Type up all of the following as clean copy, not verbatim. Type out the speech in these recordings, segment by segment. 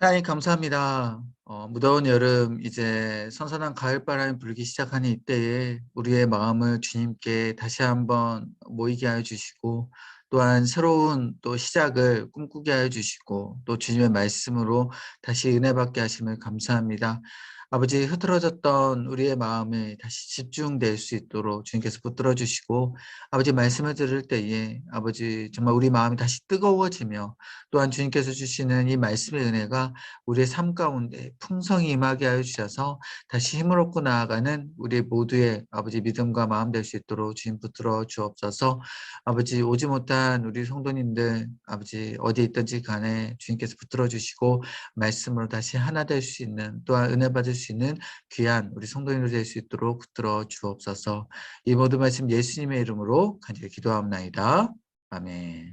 하나님 감사합니다. 무더운 여름 이제 선선한 가을바람이 불기 시작하는 이때에 우리의 마음을 주님께 다시 한번 모이게 하여 주시고 또한 새로운 또 시작을 꿈꾸게 하여 주시고 또 주님의 말씀으로 다시 은혜 받게 하심을 감사합니다. 아버지 흐트러졌던 우리의 마음에 다시 집중될 수 있도록 주님께서 붙들어 주시고 아버지 말씀을 들을 때에 아버지 정말 우리 마음이 다시 뜨거워지며 또한 주님께서 주시는 이 말씀의 은혜가 우리의 삶 가운데 풍성히 임하게 하여 주셔서 다시 힘을 얻고 나아가는 우리 모두의 아버지 믿음과 마음 될 수 있도록 주님 붙들어 주옵소서. 아버지 오지 못한 우리 성도님들 아버지 어디 있든지 간에 주님께서 붙들어 주시고 말씀으로 다시 하나 될 수 있는 또한 은혜 받을 수 있는 귀한 우리 성도님들 될 수 있도록 붙들어 주옵소서. 이 모든 말씀 예수님의 이름으로 간절히 기도합나이다. 아멘.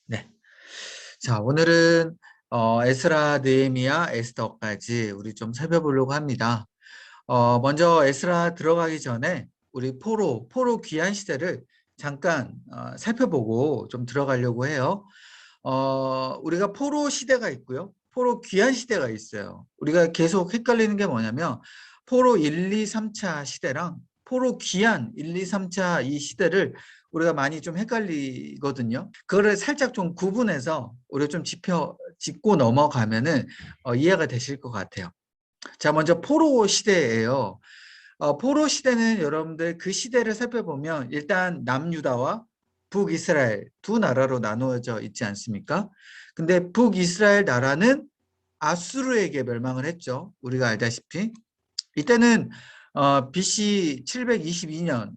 네. 자, 오늘은 에스라, 느헤미야, 에스더까지 우리 좀 살펴보려고 합니다. 먼저 에스라 들어가기 전에 우리 포로 귀환 시대를 잠깐 살펴보고 좀 들어가려고 해요. 우리가 포로 시대가 있고요. 포로 귀환 시대가 있어요. 우리가 계속 헷갈리는 게 뭐냐면 포로 1, 2, 3차 시대랑 포로 귀환 1, 2, 3차 이 시대를 우리가 많이 좀 헷갈리거든요. 그거를 살짝 좀 구분해서 우리가 좀 짚고 넘어가면은 이해가 되실 것 같아요. 자, 먼저 포로 시대예요. 포로 시대는 여러분들 그 시대를 살펴보면 일단 남유다와 북이스라엘 두 나라로 나누어져 있지 않습니까? 근데 북이스라엘 나라는 아수르에게 멸망을 했죠. 우리가 알다시피. 이때는 BC 722년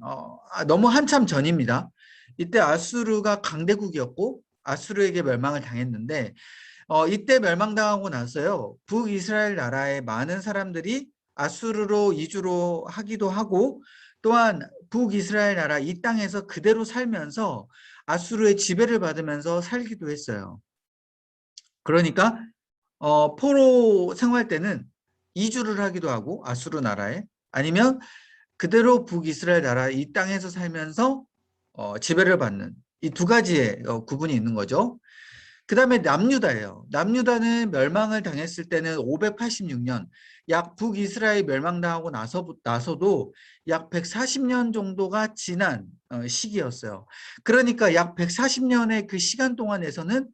너무 한참 전입니다. 이때 아수르가 강대국이었고 아수르에게 멸망을 당했는데 이때 멸망당하고 나서요. 북이스라엘 나라의 많은 사람들이 아수르로 이주로 하기도 하고 또한 북이스라엘 나라 이 땅에서 그대로 살면서 아수르의 지배를 받으면서 살기도 했어요. 그러니까 포로 생활 때는 이주를 하기도 하고 아수르 나라에 아니면 그대로 북이스라엘 나라 이 땅에서 살면서 지배를 받는 이 두 가지의 구분이 있는 거죠. 그 다음에 남유다예요. 남유다는 멸망을 당했을 때는 586년, 약 북이스라엘 멸망당하고 나서도 약 140년 정도가 지난 시기였어요. 그러니까 약 140년의 그 시간 동안에서는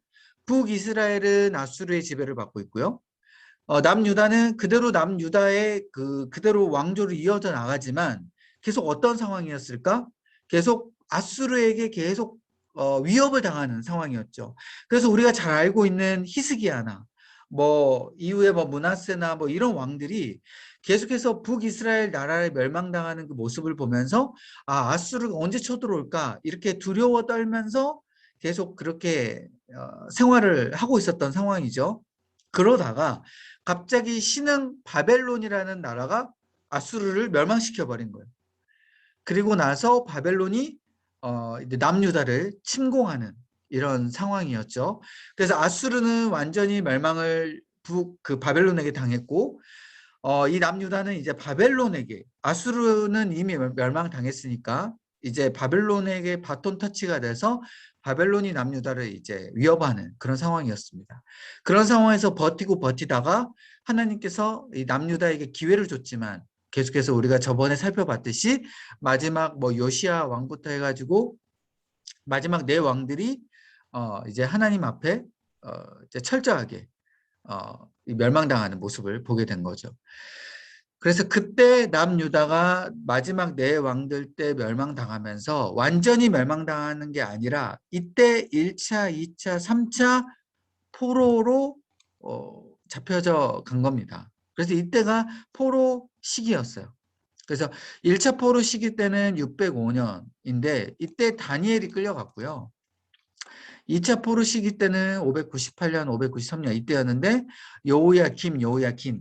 북이스라엘은 아수르의 지배를 받고 있고요. 남유다는 그대로 남유다의 그대로 왕조로 이어져 나가지만 계속 어떤 상황이었을까? 계속 아수르에게 계속 위협을 당하는 상황이었죠. 그래서 우리가 잘 알고 있는 히스기야나 뭐 이후에 뭐 므낫세나 뭐 이런 왕들이 계속해서 북이스라엘 나라를 멸망당하는 그 모습을 보면서 아수르가 언제 쳐들어올까 이렇게 두려워 떨면서 계속 그렇게 생활을 하고 있었던 상황이죠. 그러다가 갑자기 신흥 바벨론이라는 나라가 아수르를 멸망시켜 버린 거예요. 그리고 나서 바벨론이 이제 남유다를 침공하는 이런 상황이었죠. 그래서 아수르는 완전히 멸망을 그 바벨론에게 당했고 이 남유다는 이제 바벨론에게 아수르는 이미 멸망당했으니까 이제 바벨론에게 바톤 터치가 돼서 바벨론이 남유다를 이제 위협하는 그런 상황이었습니다. 그런 상황에서 버티다가 하나님께서 이 남유다에게 기회를 줬지만 계속해서 우리가 저번에 살펴봤듯이 마지막 뭐 요시야 왕부터 해가지고 마지막 네 왕들이 이제 하나님 앞에 이제 철저하게 멸망당하는 모습을 보게 된 거죠. 그래서 그때 남유다가 마지막 네 왕들 때 멸망당하면서 완전히 멸망당하는 게 아니라 이때 1차, 2차, 3차 포로로 잡혀져 간 겁니다. 그래서 이때가 포로 시기였어요. 그래서 1차 포로 시기 때는 605년인데 이때 다니엘이 끌려갔고요. 2차 포로 시기 때는 598년, 593년 이때였는데 여호야김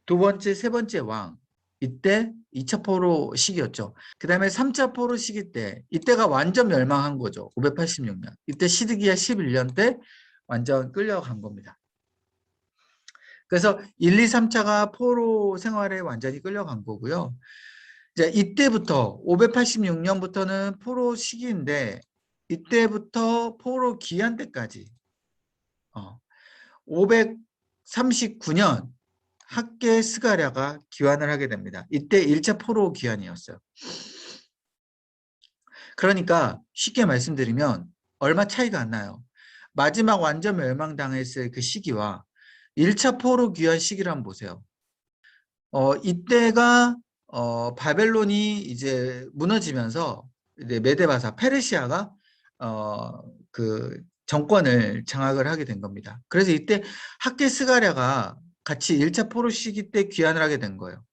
두 번째, 세 번째 왕 이때 2차 포로 시기였죠. 그 다음에 3차 포로 시기 때 이때가 완전 멸망한 거죠. 586년. 이때 시드기야 11년 때 완전 끌려간 겁니다. 그래서 1, 2, 3차가 포로 생활에 완전히 끌려간 거고요. 이제 이때부터 586년부터는 포로 시기인데 이때부터 포로 귀환 때까지 539년 학계 스가랴가 귀환을 하게 됩니다. 이때 1차 포로 귀환이었어요. 그러니까 쉽게 말씀드리면 얼마 차이가 안 나요. 마지막 완전 멸망당했을 그 시기와 1차 포로 귀환 시기를 한번 보세요. 이때가 바벨론이 이제 무너지면서 이제 메데바사 페르시아가 그 정권을 장악을 하게 된 겁니다. 그래서 이때 학계 스가랴가 같이 1차 포로 시기 때 귀환을 하게 된 거예요.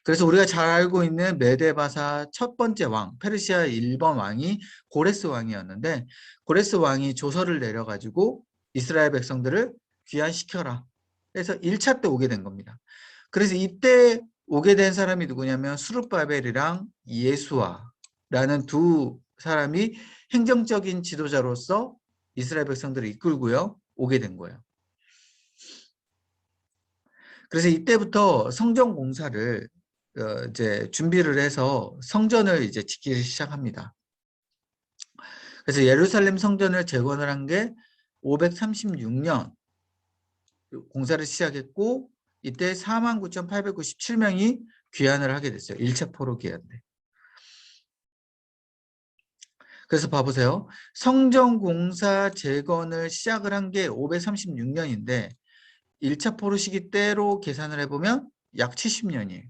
그래서 우리가 잘 알고 있는 메데바사 첫 번째 왕, 페르시아 1번 왕이 고레스 왕이었는데, 고레스 왕이 조서를 내려가지고 이스라엘 백성들을 귀환시켜라. 그래서 1차 때 오게 된 겁니다. 그래서 이때 오게 된 사람이 누구냐면 수르바벨이랑 예수아라는 두 사람이 행정적인 지도자로서 이스라엘 백성들을 이끌고요, 오게 된 거예요. 그래서 이때부터 성전 공사를 이제 준비를 해서 성전을 이제 짓기 시작합니다. 그래서 예루살렘 성전을 재건을 한 게 536년 공사를 시작했고, 이때 49,897명이 귀환을 하게 됐어요. 1차 포로 귀환 때. 그래서 봐보세요. 성전 공사 재건을 시작을 한 게 536년인데 1차 포로 시기 때로 계산을 해보면 약 70년이에요.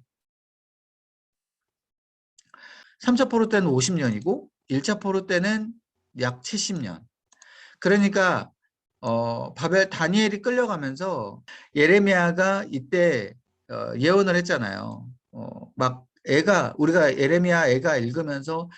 3차 포로 때는 50년이고 1차 포로 때는 약 70년. 그러니까 바벨 다니엘이 끌려가면서 예레미야가 이때 예언을 했잖아요. 막 우리가 예레미야 애가 읽으면서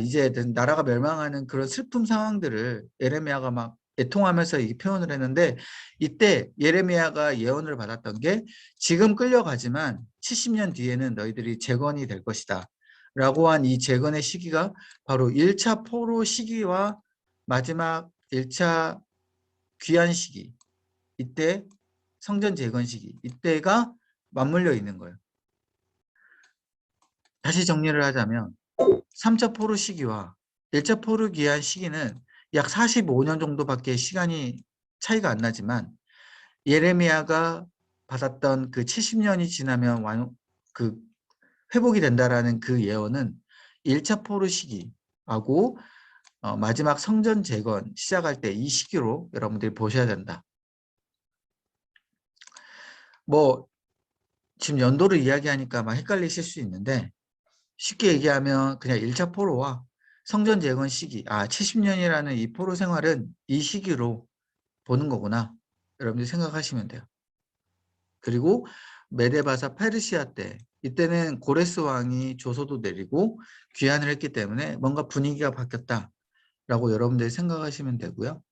이제 나라가 멸망하는 그런 슬픔 상황들을 예레미야가 막 애통하면서 이 표현을 했는데, 이때 예레미야가 예언을 받았던 게 지금 끌려가지만 70년 뒤에는 너희들이 재건이 될 것이다 라고 한 이 재건의 시기가 바로 1차 포로 시기와 마지막 1차 귀환 시기, 이때 성전 재건 시기, 이때가 맞물려 있는 거예요. 다시 정리를 하자면 3차 포로 시기와 1차 포로 귀환 시기는 약 45년 정도밖에 시간이 차이가 안 나지만, 예레미야가 받았던 그 70년이 지나면 그 회복이 된다라는 그 예언은 1차 포로 시기하고 마지막 성전 재건 시작할 때 이 시기로 여러분들이 보셔야 된다. 뭐 지금 연도를 이야기하니까 막 헷갈리실 수 있는데, 쉽게 얘기하면 그냥 1차 포로와 성전 재건 시기, 70년이라는 이 포로 생활은 이 시기로 보는 거구나, 여러분들이 생각하시면 돼요. 그리고 메데바사 페르시아 때, 이때는 고레스 왕이 조서도 내리고 귀환을 했기 때문에 뭔가 분위기가 바뀌었다라고 여러분들이 생각하시면 되고요.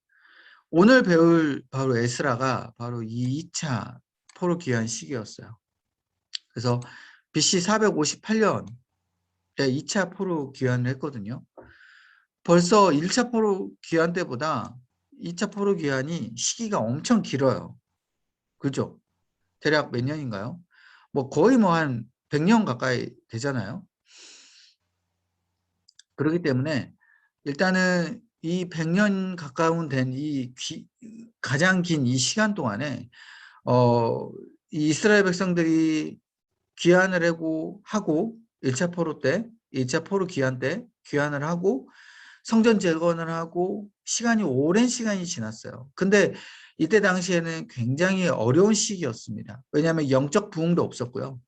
오늘 배울 바로 에스라가 바로 이 2차 포로 귀환 시기였어요. 그래서 BC 458년에 2차 포로 귀환을 했거든요. 벌써 1차 포로 귀환 때보다 2차 포로 귀환이 시기가 엄청 길어요. 그죠? 대략 몇 년인가요? 뭐 거의 뭐 한 100년 가까이 되잖아요. 그렇기 때문에 일단은 이 100년 가까운 된 가장 긴 이 시간 동안에 이 이스라엘 백성들이 귀환을 하고 1차 포로 때, 2차 포로 귀환 때 귀환을 하고 성전 재건을 하고 시간이 오랜 시간이 지났어요. 근데 이때 당시에는 굉장히 어려운 시기였습니다. 왜냐하면 영적 부흥도 없었고요.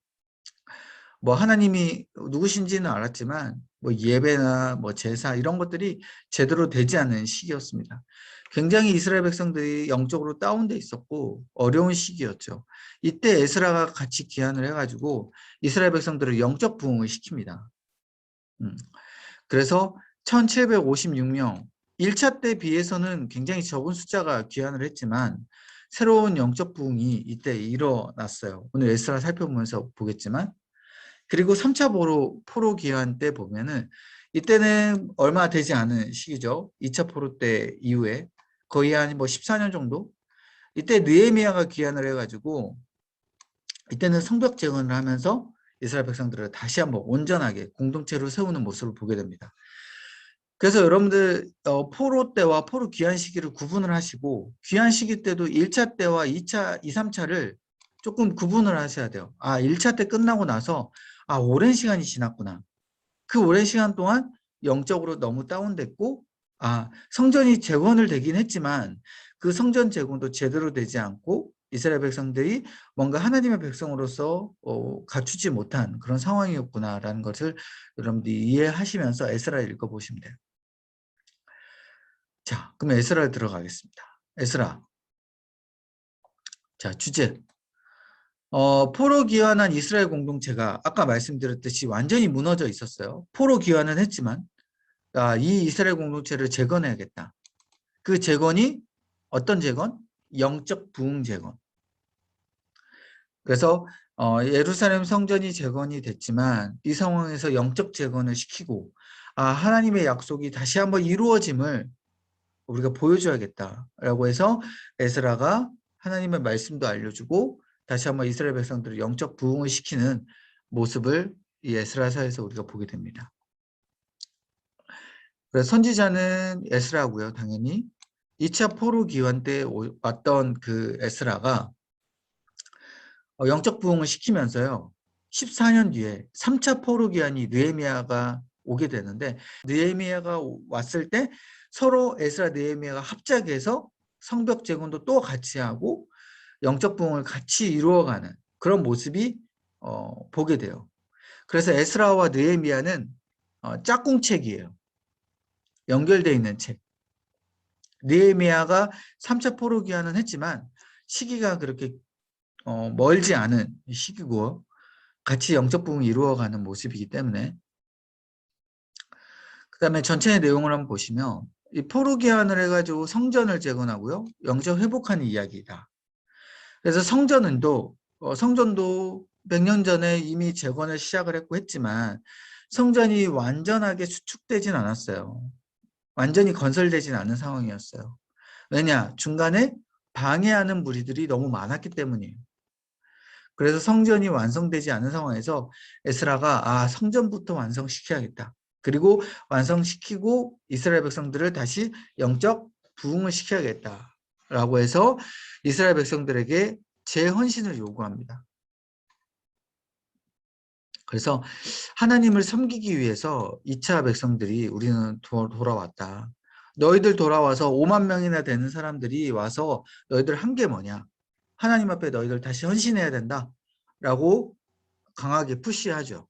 뭐 하나님이 누구신지는 알았지만 뭐 예배나 뭐 제사 이런 것들이 제대로 되지 않는 시기였습니다. 굉장히 이스라엘 백성들이 영적으로 다운돼 있었고 어려운 시기였죠. 이때 에스라가 같이 귀환을 해가지고 이스라엘 백성들을 영적 부흥을 시킵니다. 그래서 1756명, 1차 때 비해서는 굉장히 적은 숫자가 귀환을 했지만 새로운 영적 부흥이 이때 일어났어요. 오늘 에스라 살펴보면서 보겠지만, 그리고 3차 포로 귀환 때 보면은 이때는 얼마 되지 않은 시기죠. 2차 포로 때 이후에 거의 한 뭐 14년 정도? 이때 느헤미야가 귀환을 해가지고 이때는 성벽 재건을 하면서 이스라엘 백성들을 다시 한번 온전하게 공동체로 세우는 모습을 보게 됩니다. 그래서 여러분들 포로 때와 포로 귀환 시기를 구분을 하시고 귀환 시기 때도 1차 때와 2차, 2, 3차를 조금 구분을 하셔야 돼요. 아, 1차 때 끝나고 나서 아, 오랜 시간이 지났구나. 그 오랜 시간 동안 영적으로 너무 다운됐고 아, 성전이 재건을 되긴 했지만 그 성전 재건도 제대로 되지 않고 이스라엘 백성들이 뭔가 하나님의 백성으로서 갖추지 못한 그런 상황이었구나라는 것을 여러분들이 이해하시면서 에스라를 읽어보시면 돼요. 자, 그럼 에스라를 들어가겠습니다. 에스라. 자, 주제. 포로 귀환한 이스라엘 공동체가 아까 말씀드렸듯이 완전히 무너져 있었어요. 포로 귀환은 했지만 아, 이 이스라엘 공동체를 재건해야겠다. 그 재건이 어떤 재건? 영적 부흥 재건. 그래서 예루살렘 성전이 재건이 됐지만 이 상황에서 영적 재건을 시키고 아, 하나님의 약속이 다시 한번 이루어짐을 우리가 보여줘야겠다라고 해서 에스라가 하나님의 말씀도 알려주고 다시 한번 이스라엘 백성들을 영적 부흥을 시키는 모습을 이 에스라서에서 우리가 보게 됩니다. 그래서 선지자는 에스라고요, 당연히. 2차 포로 기환 때 왔던 그 에스라가 영적 부흥을 시키면서요. 14년 뒤에 3차 포로 기환이 느헤미야가 오게 되는데 느헤미야가 왔을 때 서로 에스라 느헤미야가 합작해서 성벽 재건도 또 같이 하고 영적 부흥을 같이 이루어가는 그런 모습이 보게 돼요. 그래서 에스라와 느헤미야는 짝꿍책이에요. 연결되어 있는 책. 느헤미야가 3차 포로 기환은 했지만 시기가 그렇게 멀지 않은 시기고 같이 영적 부흥이 이루어가는 모습이기 때문에 그 다음에 전체의 내용을 한번 보시면 이 포로 기환을 해가지고 성전을 재건하고요. 영적 회복하는 이야기다. 그래서 성전도 100년 전에 이미 재건을 시작을 했고 했지만 성전이 완전하게 수축되진 않았어요. 완전히 건설되진 않은 상황이었어요. 왜냐? 중간에 방해하는 무리들이 너무 많았기 때문이에요. 그래서 성전이 완성되지 않은 상황에서 에스라가 성전부터 완성시켜야겠다. 그리고 완성시키고 이스라엘 백성들을 다시 영적 부흥을 시켜야겠다라고 해서 이스라엘 백성들에게 재헌신을 요구합니다. 그래서 하나님을 섬기기 위해서 2차 백성들이 우리는 돌아왔다. 너희들 돌아와서 5만 명이나 되는 사람들이 와서 너희들 한 게 뭐냐? 하나님 앞에 너희들 다시 헌신해야 된다. 라고 강하게 푸시하죠.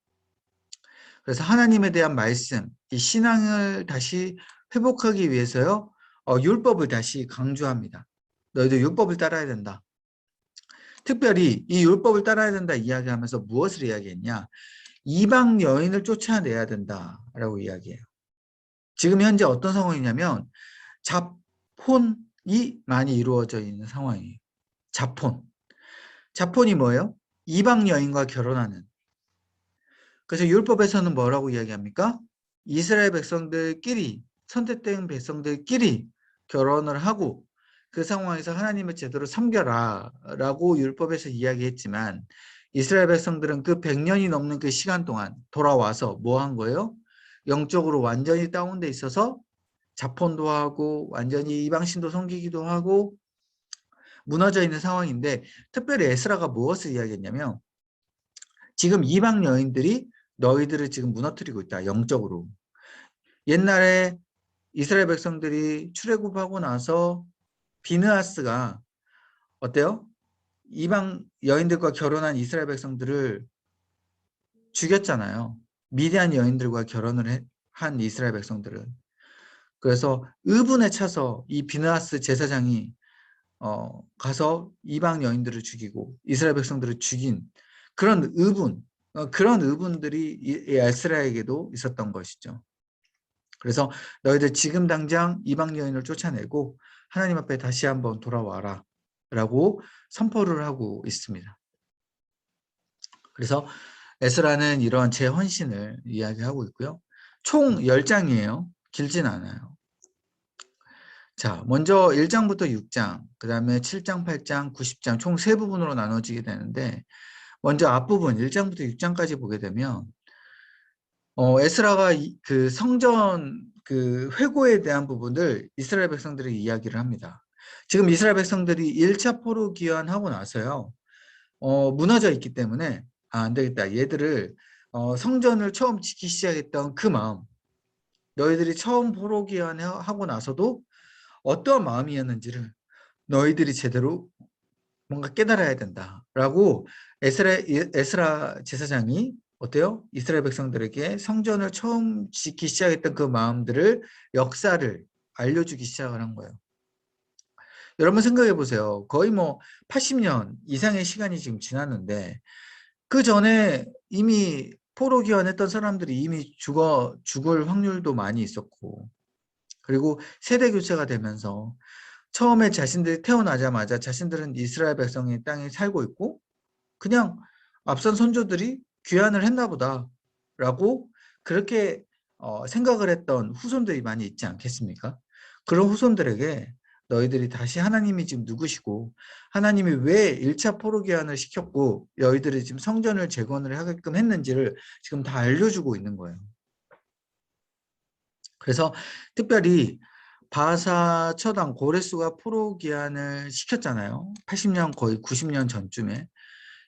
그래서 하나님에 대한 말씀, 이 신앙을 다시 회복하기 위해서요. 율법을 다시 강조합니다. 너희들 율법을 따라야 된다. 특별히 이 율법을 따라야 된다 이야기하면서 무엇을 이야기했냐? 이방 여인을 쫓아내야 된다라고 이야기해요. 지금 현재 어떤 상황이냐면 자폰이 많이 이루어져 있는 상황이에요. 자폰. 자폰이 뭐예요? 이방 여인과 결혼하는. 그래서 율법에서는 뭐라고 이야기합니까? 이스라엘 백성들끼리 선택된 백성들끼리 결혼을 하고 그 상황에서 하나님을 제대로 섬겨라 라고 율법에서 이야기했지만 이스라엘 백성들은 그 100년이 넘는 그 시간 동안 돌아와서 뭐 한 거예요? 영적으로 완전히 다운돼 있어서 자폰도 하고 완전히 이방신도 섬기기도 하고 무너져 있는 상황인데 특별히 에스라가 무엇을 이야기했냐면 지금 이방 여인들이 너희들을 지금 무너뜨리고 있다. 영적으로. 옛날에 이스라엘 백성들이 출애굽하고 나서 비느하스가 어때요? 이방 여인들과 결혼한 이스라엘 백성들을 죽였잖아요. 미디안 여인들과 결혼을 한 이스라엘 백성들은. 그래서 의분에 차서 이 비느하스 제사장이 가서 이방 여인들을 죽이고 이스라엘 백성들을 죽인 그런 의분, 그런 의분들이 이 에스라에게도 있었던 것이죠. 그래서 너희들 지금 당장 이방 여인을 쫓아내고 하나님 앞에 다시 한번 돌아와라 라고 선포를 하고 있습니다. 그래서 에스라는 이러한 재헌신을 이야기하고 있고요. 총 10장이에요. 길진 않아요. 자, 먼저 1장부터 6장, 그 다음에 7장, 8장, 90장 총 3부분으로 나눠지게 되는데 먼저 앞부분 1장부터 6장까지 보게 되면 에스라가 그 성전 그 회고에 대한 부분을 이스라엘 백성들이 이야기를 합니다. 지금 이스라엘 백성들이 1차 포로 귀환하고 나서요. 무너져 있기 때문에 안 되겠다. 얘들을 성전을 처음 짓기 시작했던 그 마음, 너희들이 처음 포로 귀환하고 나서도 어떠한 마음이었는지를 너희들이 제대로 뭔가 깨달아야 된다라고 에스라 제사장이 어때요? 이스라엘 백성들에게 성전을 처음 짓기 시작했던 그 마음들을 역사를 알려주기 시작을 한 거예요. 여러분 생각해 보세요. 거의 뭐 80년 이상의 시간이 지금 지났는데 그 전에 이미 포로 귀환했던 사람들이 이미 죽을 확률도 많이 있었고 그리고 세대 교체가 되면서 처음에 자신들이 태어나자마자 자신들은 이스라엘 백성의 땅에 살고 있고 그냥 앞선 선조들이 귀환을 했나 보다라고 그렇게 생각을 했던 후손들이 많이 있지 않겠습니까? 그런 후손들에게 너희들이 다시 하나님이 지금 누구시고 하나님이 왜 1차 포로 귀환을 시켰고 너희들이 지금 성전을 재건을 하게끔 했는지를 지금 다 알려주고 있는 거예요. 그래서 특별히 바사 처당 고레스가 포로 귀환을 시켰잖아요. 80년 거의 90년 전쯤에.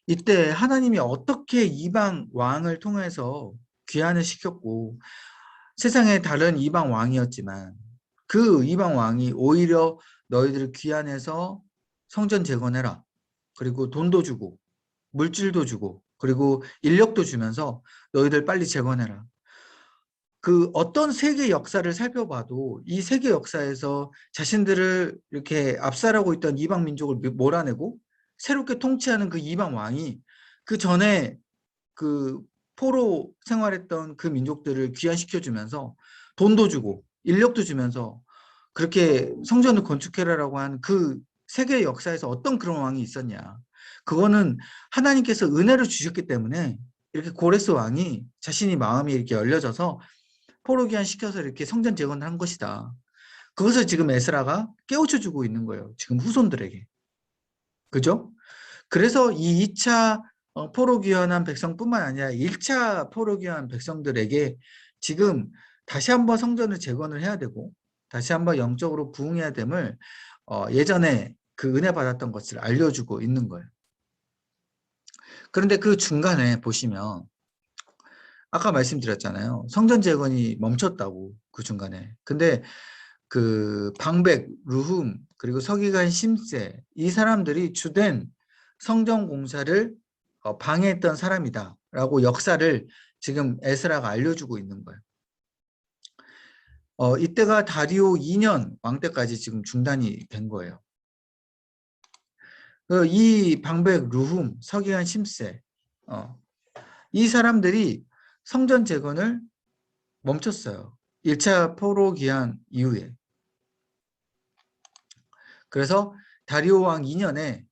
이때 하나님이 어떻게 이방 왕을 통해서 귀환을 시켰고 세상에 다른 이방 왕이었지만 그 이방 왕이 오히려 너희들을 귀환해서 성전 재건해라. 그리고 돈도 주고 물질도 주고 그리고 인력도 주면서 너희들 빨리 재건해라. 그 어떤 세계 역사를 살펴봐도 이 세계 역사에서 자신들을 이렇게 압살하고 있던 이방 민족을 몰아내고 새롭게 통치하는 그 이방 왕이 그 전에 그 포로 생활했던 그 민족들을 귀환시켜주면서 돈도 주고 인력도 주면서 그렇게 성전을 건축해라라고 한 그 세계 역사에서 어떤 그런 왕이 있었냐. 그거는 하나님께서 은혜를 주셨기 때문에 이렇게 고레스 왕이 자신이 마음이 이렇게 열려져서 포로 귀환시켜서 이렇게 성전 재건을 한 것이다. 그것을 지금 에스라가 깨우쳐 주고 있는 거예요. 지금 후손들에게. 그죠? 그래서 이 2차 포로 귀환한 백성뿐만 아니라 1차 포로 귀환한 백성들에게 지금 다시 한번 성전을 재건을 해야 되고 다시 한번 영적으로 부흥해야 됨을 예전에 그 은혜 받았던 것을 알려주고 있는 거예요. 그런데 그 중간에 보시면 아까 말씀드렸잖아요. 성전 재건이 멈췄다고 그 중간에. 근데 그 방백, 루훔, 그리고 서기관 심세 이 사람들이 주된 성전 공사를 방해했던 사람이다라고 역사를 지금 에스라가 알려주고 있는 거예요. 이때가 다리오 2년 왕 때까지 지금 중단이 된 거예요. 이 방백, 루훔, 서기관 심세 이 사람들이 성전 재건을 멈췄어요. 1차 포로 기한 이후에. 그래서 다리오 왕 2년에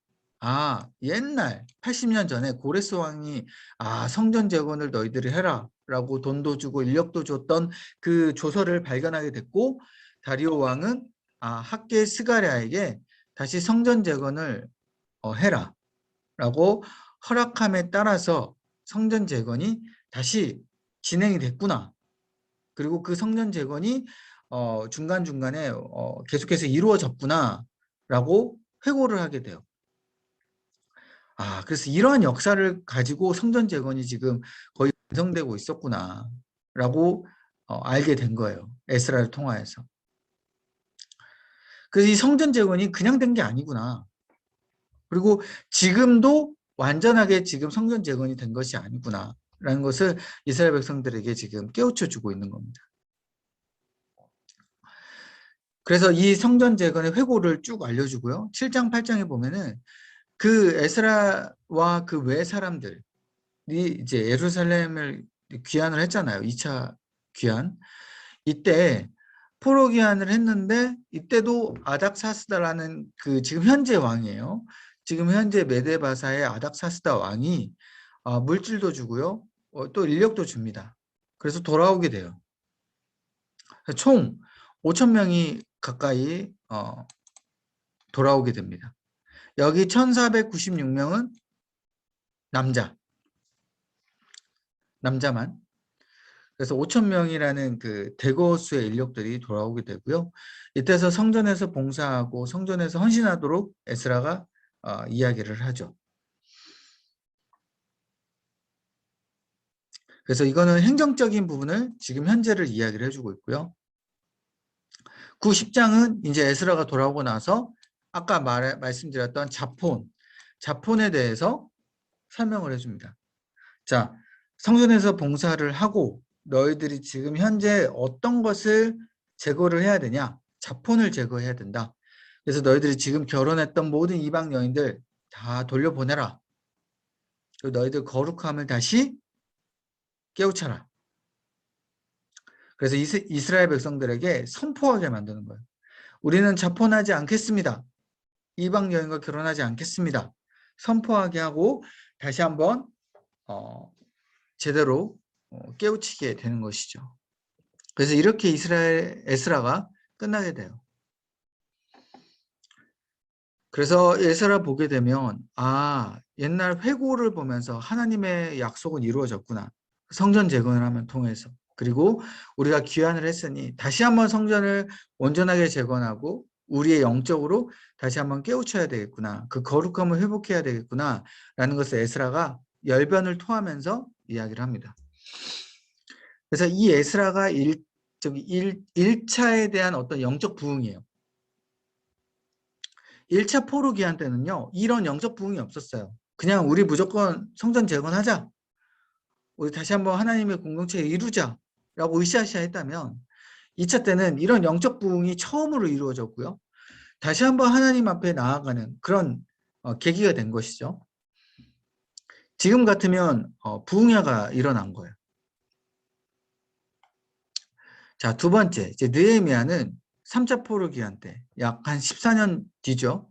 옛날 80년 전에 고레스 왕이 성전 재건을 너희들이 해라 라고 돈도 주고 인력도 줬던 그 조서를 발견하게 됐고 다리오 왕은 학계 스가랴에게 다시 성전 재건을 해라 라고 허락함에 따라서 성전 재건이 다시 진행이 됐구나. 그리고 그 성전 재건이 중간중간에 계속해서 이루어졌구나 라고 회고를 하게 돼요. 그래서 이러한 역사를 가지고 성전 재건이 지금 거의 완성되고 있었구나 라고 알게 된 거예요. 에스라를 통하여서. 그래서 이 성전 재건이 그냥 된 게 아니구나. 그리고 지금도 완전하게 지금 성전 재건이 된 것이 아니구나 라는 것을 이스라엘 백성들에게 지금 깨우쳐 주고 있는 겁니다. 그래서 이 성전 재건의 회고를 쭉 알려주고요. 7장, 8장에 보면은 그 에스라와 그 외 사람들이 이제 예루살렘을 귀환을 했잖아요. 2차 귀환. 이때 포로 귀환을 했는데 이때도 아닥사스다라는 그 지금 현재 왕이에요. 지금 현재 메데바사의 아닥사스다 왕이 물질도 주고요. 또 인력도 줍니다. 그래서 돌아오게 돼요. 총 5천 명이 가까이 돌아오게 됩니다. 여기 1496명은 남자만. 그래서 5천 명이라는 그 대거수의 인력들이 돌아오게 되고요. 이때서 성전에서 봉사하고 성전에서 헌신하도록 에스라가 이야기를 하죠. 그래서 이거는 행정적인 부분을 지금 현재를 이야기를 해주고 있고요. 90장은 이제 에스라가 돌아오고 나서 아까 말씀드렸던 자폰에 대해서 설명을 해줍니다. 자, 성전에서 봉사를 하고 너희들이 지금 현재 어떤 것을 제거를 해야 되냐? 자폰을 제거해야 된다. 그래서 너희들이 지금 결혼했던 모든 이방 여인들 다 돌려보내라. 그리고 너희들 거룩함을 다시 깨우쳐라. 그래서 이스라엘 백성들에게 선포하게 만드는 거예요. 우리는 자폰하지 않겠습니다. 이방 여인과 결혼하지 않겠습니다. 선포하게 하고 다시 한번 제대로 깨우치게 되는 것이죠. 그래서 이렇게 이스라엘 에스라가 끝나게 돼요. 그래서 에스라 보게 되면 옛날 회고를 보면서 하나님의 약속은 이루어졌구나. 성전 재건을 통해서. 그리고 우리가 귀환을 했으니 다시 한번 성전을 온전하게 재건하고 우리의 영적으로 다시 한번 깨우쳐야 되겠구나. 그 거룩함을 회복해야 되겠구나. 라는 것을 에스라가 열변을 토하면서 이야기를 합니다. 그래서 이 에스라가 1차에 대한 어떤 영적 부흥이에요. 1차 포로 기한 때는요. 이런 영적 부흥이 없었어요. 그냥 우리 무조건 성전 재건하자. 우리 다시 한번 하나님의 공동체를 이루자. 라고 으쌰으쌰 했다면 2차 때는 이런 영적 부흥이 처음으로 이루어졌고요. 다시 한번 하나님 앞에 나아가는 그런 계기가 된 것이죠. 지금 같으면 부흥야가 일어난 거예요. 자, 두 번째, 이제 느헤미야는 3차 포로 기한 때, 약 한 14년 뒤죠.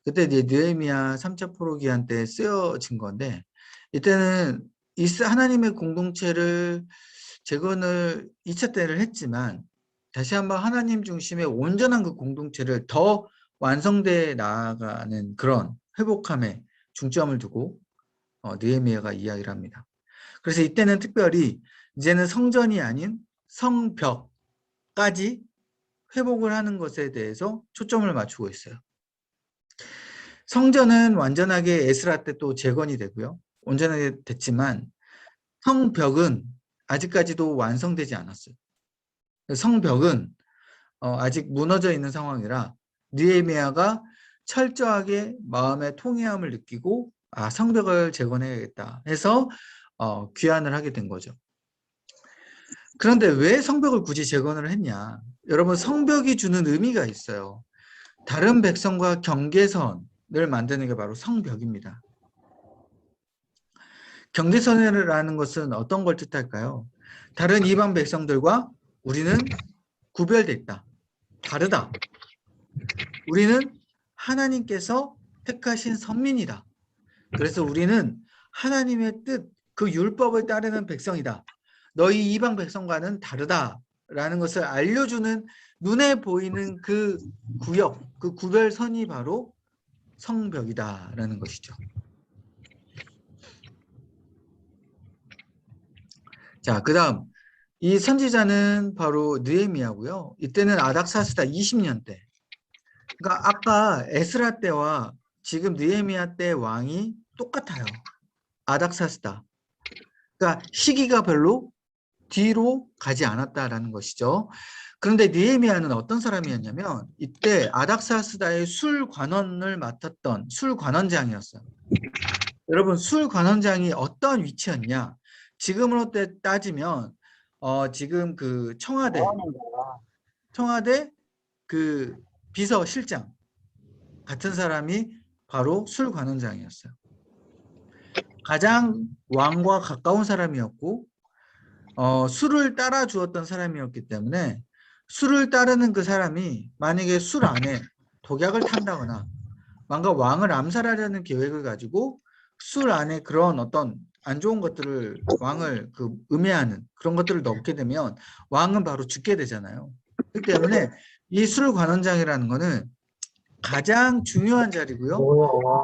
그때 이제 느헤미야 3차 포로 기한 때 쓰여진 건데, 이때는 하나님의 공동체를 재건을 2차 때를 했지만, 다시 한번 하나님 중심의 온전한 그 공동체를 더 완성돼 나아가는 그런 회복함에 중점을 두고 느헤미야가 이야기를 합니다. 그래서 이때는 특별히 이제는 성전이 아닌 성벽까지 회복을 하는 것에 대해서 초점을 맞추고 있어요. 성전은 완전하게 에스라 때 또 재건이 되고요. 온전하게 됐지만 성벽은 아직까지도 완성되지 않았어요. 성벽은 아직 무너져 있는 상황이라 느헤미야가 철저하게 마음의 통회함을 느끼고 성벽을 재건해야겠다 해서 귀환을 하게 된 거죠. 그런데 왜 성벽을 굳이 재건을 했냐? 여러분, 성벽이 주는 의미가 있어요. 다른 백성과 경계선을 만드는 게 바로 성벽입니다. 경계선이라는 것은 어떤 걸 뜻할까요? 다른 이방 백성들과 우리는 구별돼 있다. 다르다. 우리는 하나님께서 택하신 선민이다. 그래서 우리는 하나님의 뜻, 그 율법을 따르는 백성이다. 너희 이방 백성과는 다르다라는 것을 알려주는 눈에 보이는 그 구역, 그 구별선이 바로 성벽이다라는 것이죠. 자, 그 다음 이 선지자는 바로 느헤미야고요. 이때는 아닥사스다 20년 때. 그러니까 아까 에스라 때와 지금 느헤미야 때 왕이 똑같아요. 아닥사스다. 그러니까 시기가 별로 뒤로 가지 않았다라는 것이죠. 그런데 느헤미야는 어떤 사람이었냐면 이때 아닥사스다의 술관원을 맡았던 술관원장이었어요. 여러분, 술관원장이 어떤 위치였냐? 지금으로 따지면 지금 그 청와대 그 비서실장 같은 사람이 바로 술관원장이었어요. 가장 왕과 가까운 사람이었고 술을 따라 주었던 사람이었기 때문에 술을 따르는 그 사람이 만약에 술 안에 독약을 탄다거나 뭔가 왕을 암살하려는 계획을 가지고 술 안에 그런 어떤 안 좋은 것들을 왕을 음해하는 그런 것들을 넣게 되면 왕은 바로 죽게 되잖아요. 그렇기 때문에 이 술관원장이라는 거는 가장 중요한 자리고요.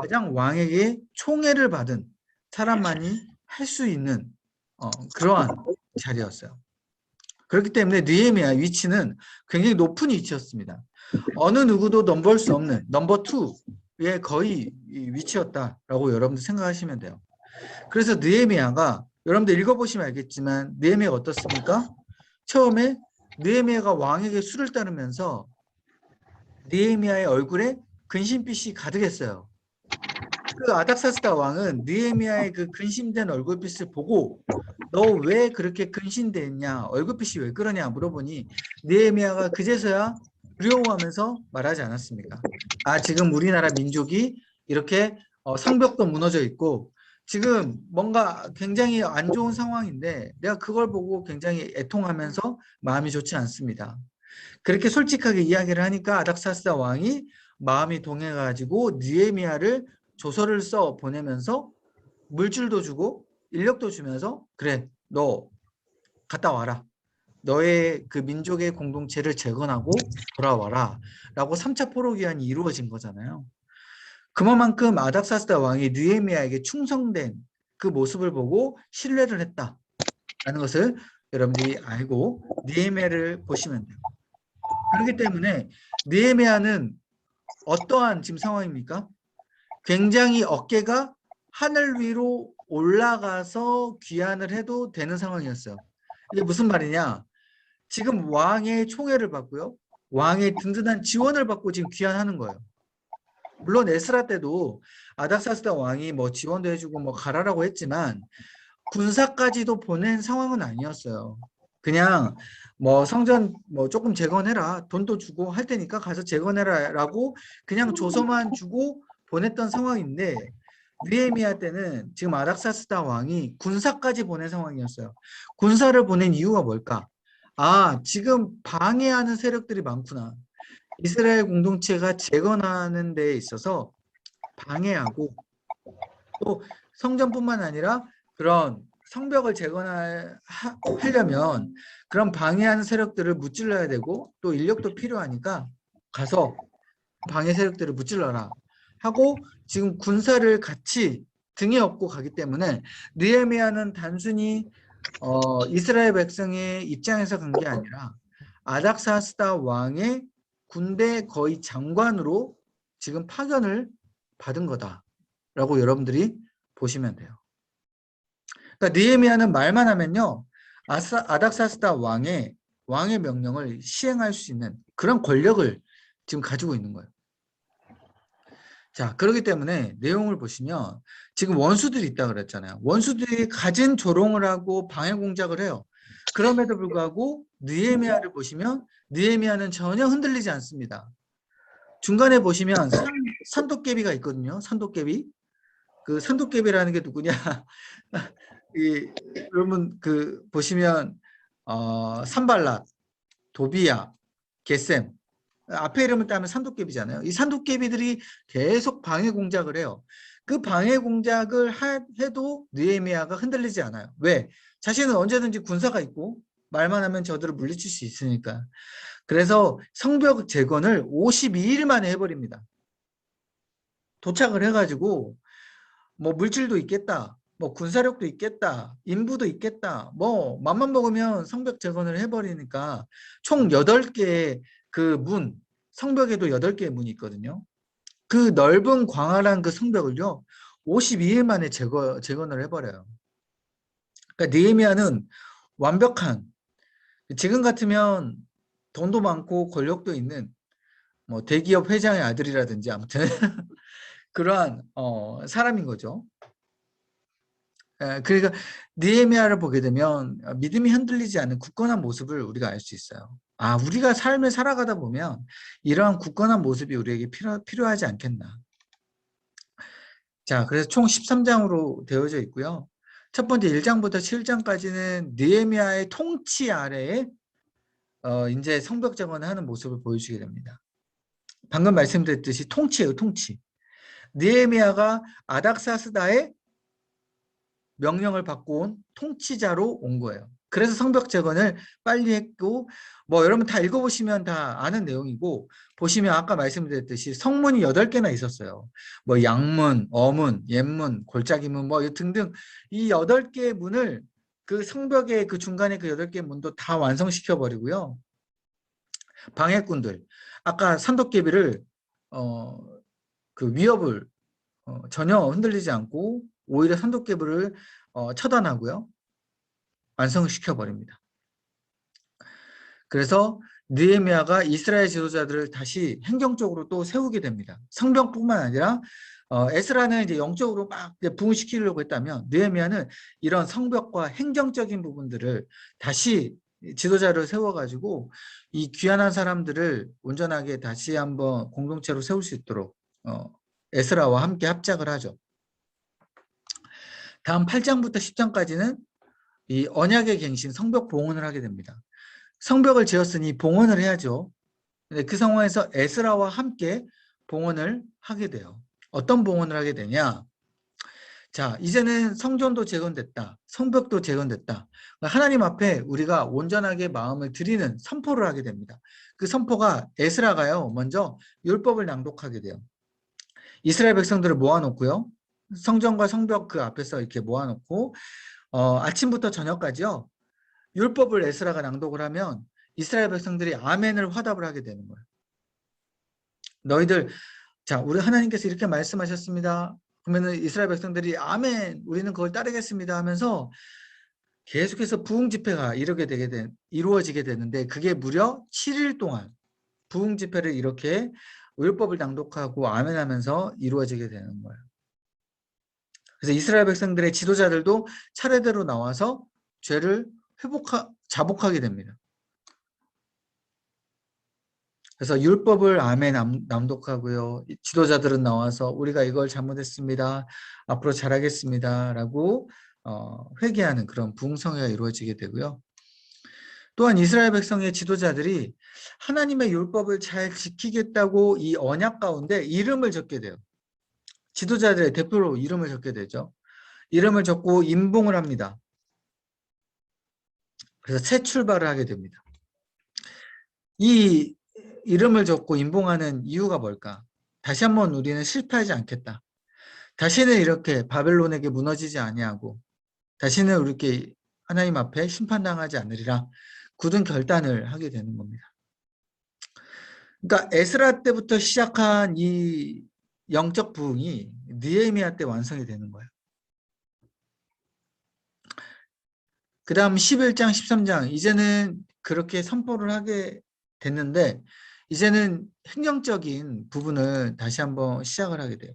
가장 왕에게 총애를 받은 사람만이 할 수 있는 그러한 자리였어요. 그렇기 때문에 느헤미야 위치는 굉장히 높은 위치였습니다. 어느 누구도 넘볼 수 없는 넘버 2의 거의 위치였다라고 여러분들 생각하시면 돼요. 그래서 느헤미야가 여러분들 읽어보시면 알겠지만 느헤미야가 어떻습니까? 처음에 느헤미야가 왕에게 술을 따르면서 느헤미야의 얼굴에 근심빛이 가득했어요. 그 아닥사스다 왕은 느헤미야의 그 근심된 얼굴빛을 보고 너 왜 그렇게 근심됐냐? 얼굴빛이 왜 그러냐? 물어보니 느헤미야가 그제서야 두려워하면서 말하지 않았습니까? 아, 지금 우리나라 민족이 이렇게 성벽도 무너져 있고 지금 뭔가 굉장히 안 좋은 상황인데 내가 그걸 보고 굉장히 애통하면서 마음이 좋지 않습니다. 그렇게 솔직하게 이야기를 하니까 아닥사스다 왕이 마음이 동해가지고 느헤미야를 조서를 써 보내면서 물질도 주고 인력도 주면서 그래 너 갔다 와라. 너의 그 민족의 공동체를 재건하고 돌아와라. 라고 3차 포로기한이 이루어진 거잖아요. 그만큼 아닥사스다 왕이 느헤미야에게 충성된 그 모습을 보고 신뢰를 했다라는 것을 여러분들이 알고 느헤미야를 보시면 돼요. 그렇기 때문에 느헤미야는 어떠한 지금 상황입니까? 굉장히 어깨가 하늘 위로 올라가서 귀환을 해도 되는 상황이었어요. 이게 무슨 말이냐? 지금 왕의 총애를 받고요. 왕의 든든한 지원을 받고 지금 귀환하는 거예요. 물론 에스라 때도 아닥사스다 왕이 뭐 지원도 해주고 뭐 가라라고 했지만 군사까지도 보낸 상황은 아니었어요. 그냥 뭐 성전 뭐 조금 재건해라. 돈도 주고 할 테니까 가서 재건해라라고 그냥 조서만 주고 보냈던 상황인데 느헤미야 때는 지금 아닥사스다 왕이 군사까지 보낸 상황이었어요. 군사를 보낸 이유가 뭘까? 아, 지금 방해하는 세력들이 많구나. 이스라엘 공동체가 재건하는 데 있어서 방해하고 또 성전뿐만 아니라 그런 성벽을 재건하려면 그런 방해하는 세력들을 무찔러야 되고 또 인력도 필요하니까 가서 방해 세력들을 무찔러라 하고 지금 군사를 같이 등에 업고 가기 때문에 느헤미야는 단순히 이스라엘 백성의 입장에서 간 게 아니라 아닥사스다 왕의 군대 거의 장관으로 지금 파견을 받은 거다라고 여러분들이 보시면 돼요. 그러니까 느헤미야는 말만 하면요, 아닥사스다 왕의 명령을 시행할 수 있는 그런 권력을 지금 가지고 있는 거예요. 자, 그렇기 때문에 내용을 보시면 지금 원수들이 있다 그랬잖아요. 원수들이 가진 조롱을 하고 방해 공작을 해요. 그럼에도 불구하고 느헤미야를 보시면 느헤미야는 전혀 흔들리지 않습니다. 중간에 보시면 산도깨비가 있거든요. 산도깨비. 그 산도깨비라는 게 누구냐? 여러분 그 보시면 산발랏, 도비야, 게셈 앞에 이름을 따면 산도깨비잖아요. 이 산도깨비들이 계속 방해 공작을 해요. 그 방해 공작을 해도 느헤미야가 흔들리지 않아요. 왜? 자신은 언제든지 군사가 있고 말만 하면 저들을 물리칠 수 있으니까. 그래서 성벽 재건을 52일 만에 해버립니다. 도착을 해가지고 뭐 물질도 있겠다. 뭐 군사력도 있겠다. 인부도 있겠다. 뭐 맘만 먹으면 성벽 재건을 해버리니까 총 8개의 그 문, 성벽에도 8개의 문이 있거든요. 그 넓은 광활한 그 성벽을요. 52일 만에 재건을 해버려요. 그러니까 느헤미야는 완벽한 지금 같으면 돈도 많고 권력도 있는 뭐 대기업 회장의 아들이라든지 아무튼 그러한 사람인 거죠. 그러니까 느헤미야를 보게 되면 믿음이 흔들리지 않는 굳건한 모습을 우리가 알 수 있어요. 아, 우리가 삶을 살아가다 보면 이러한 굳건한 모습이 우리에게 필요하지 않겠나. 자, 그래서 총 13장으로 되어져 있고요. 첫 번째 1장부터 7장까지는 느헤미야의 통치 아래에 이제 성벽 재건을 하는 모습을 보여주게 됩니다. 방금 말씀드렸듯이 통치예요, 통치. 느헤미야가 아닥사스다의 명령을 받고 온 통치자로 온 거예요. 그래서 성벽 재건을 빨리 했고 뭐 여러분 다 읽어보시면 다 아는 내용이고 보시면 아까 말씀드렸듯이 성문이 8개나 있었어요. 뭐 양문, 어문, 옛문, 골짜기문 뭐 등등 이 8개의 문을 그 성벽의 그 중간에 그 8개 문도 다 완성시켜 버리고요. 방해꾼들, 아까 산도깨비를 그 위협을 전혀 흔들리지 않고 오히려 산도깨비를 처단하고요. 완성시켜 버립니다. 그래서 느헤미야가 이스라엘 지도자들을 다시 행정적으로 또 세우게 됩니다. 성벽뿐만 아니라 에스라는 이제 영적으로 막 부흥시키려고 했다면 느헤미야는 이런 성벽과 행정적인 부분들을 다시 지도자를 세워가지고 이 귀환한 사람들을 온전하게 다시 한번 공동체로 세울 수 있도록 에스라와 함께 합작을 하죠. 다음 8장부터 10장까지는 이 언약의 갱신, 성벽 봉헌을 하게 됩니다. 성벽을 지었으니 봉헌을 해야죠. 근데 그 상황에서 에스라와 함께 봉헌을 하게 돼요. 어떤 봉헌을 하게 되냐? 자, 이제는 성전도 재건됐다. 성벽도 재건됐다. 하나님 앞에 우리가 온전하게 마음을 드리는 선포를 하게 됩니다. 그 선포가 에스라가요. 먼저 율법을 낭독하게 돼요. 이스라엘 백성들을 모아놓고요. 성전과 성벽 그 앞에서 이렇게 모아놓고 아침부터 저녁까지요. 율법을 에스라가 낭독을 하면 이스라엘 백성들이 아멘을 화답을 하게 되는 거예요. 너희들, 자, 우리 하나님께서 이렇게 말씀하셨습니다. 그러면은 이스라엘 백성들이 아멘, 우리는 그걸 따르겠습니다 하면서 계속해서 부흥 집회가 이루어지게 되는데 그게 무려 7일 동안 부흥 집회를 이렇게 율법을 낭독하고 아멘하면서 이루어지게 되는 거예요. 그래서 이스라엘 백성들의 지도자들도 차례대로 나와서 죄를 자복하게 됩니다. 그래서 율법을 아멘 낭독하고요. 지도자들은 나와서 우리가 이걸 잘못했습니다. 앞으로 잘하겠습니다. 라고 회개하는 그런 부흥성회가 이루어지게 되고요. 또한 이스라엘 백성의 지도자들이 하나님의 율법을 잘 지키겠다고 이 언약 가운데 이름을 적게 돼요. 지도자들의 대표로 이름을 적게 되죠. 이름을 적고 임봉을 합니다. 그래서 새 출발을 하게 됩니다. 이 이름을 적고 임봉하는 이유가 뭘까? 다시 한번 우리는 실패하지 않겠다. 다시는 이렇게 바벨론에게 무너지지 아니하고 다시는 이렇게 하나님 앞에 심판당하지 않으리라 굳은 결단을 하게 되는 겁니다. 그러니까 에스라 때부터 시작한 이 영적 부흥이 느헤미야 때 완성이 되는 거예요. 그 다음 11장, 13장 이제는 그렇게 선포를 하게 됐는데 이제는 행정적인 부분을 다시 한번 시작을 하게 돼요.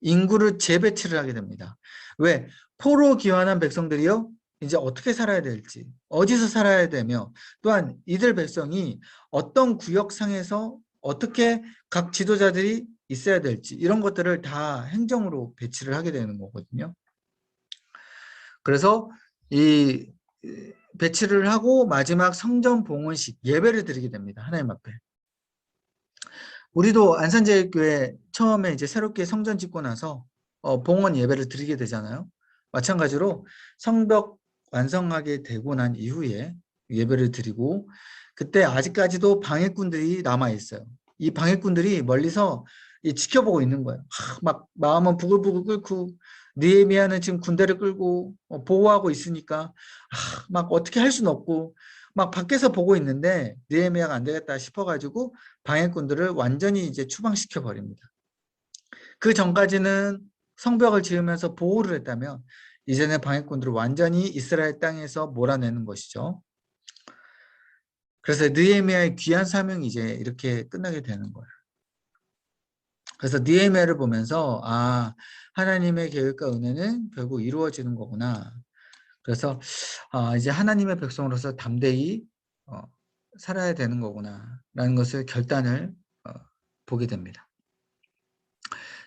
인구를 재배치를 하게 됩니다. 왜? 포로 귀환한 백성들이요. 이제 어떻게 살아야 될지, 어디서 살아야 되며 또한 이들 백성이 어떤 구역상에서 어떻게 각 지도자들이 있어야 될지 이런 것들을 다 행정으로 배치를 하게 되는 거거든요. 그래서 이 배치를 하고 마지막 성전 봉헌식 예배를 드리게 됩니다. 하나님 앞에. 우리도 안산제일교회 처음에 이제 새롭게 성전 짓고 나서 봉헌 예배를 드리게 되잖아요. 마찬가지로 성벽 완성하게 되고 난 이후에 예배를 드리고 그때 아직까지도 방해꾼들이 남아 있어요. 이 방해꾼들이 멀리서 지켜보고 있는 거예요. 막 마음은 부글부글 끓고 느헤미야는 지금 군대를 끌고 보호하고 있으니까 막 어떻게 할 수는 없고 막 밖에서 보고 있는데 느헤미야가 안 되겠다 싶어가지고 방해꾼들을 완전히 이제 추방시켜 버립니다. 그 전까지는 성벽을 지으면서 보호를 했다면 이제는 방해꾼들을 완전히 이스라엘 땅에서 몰아내는 것이죠. 그래서 느헤미야의 귀한 사명이 이제 이렇게 끝나게 되는 거예요. 그래서 느헤미야를 보면서 하나님의 계획과 은혜는 결국 이루어지는 거구나. 그래서 이제 하나님의 백성으로서 담대히 살아야 되는 거구나 라는 것을 결단을 보게 됩니다.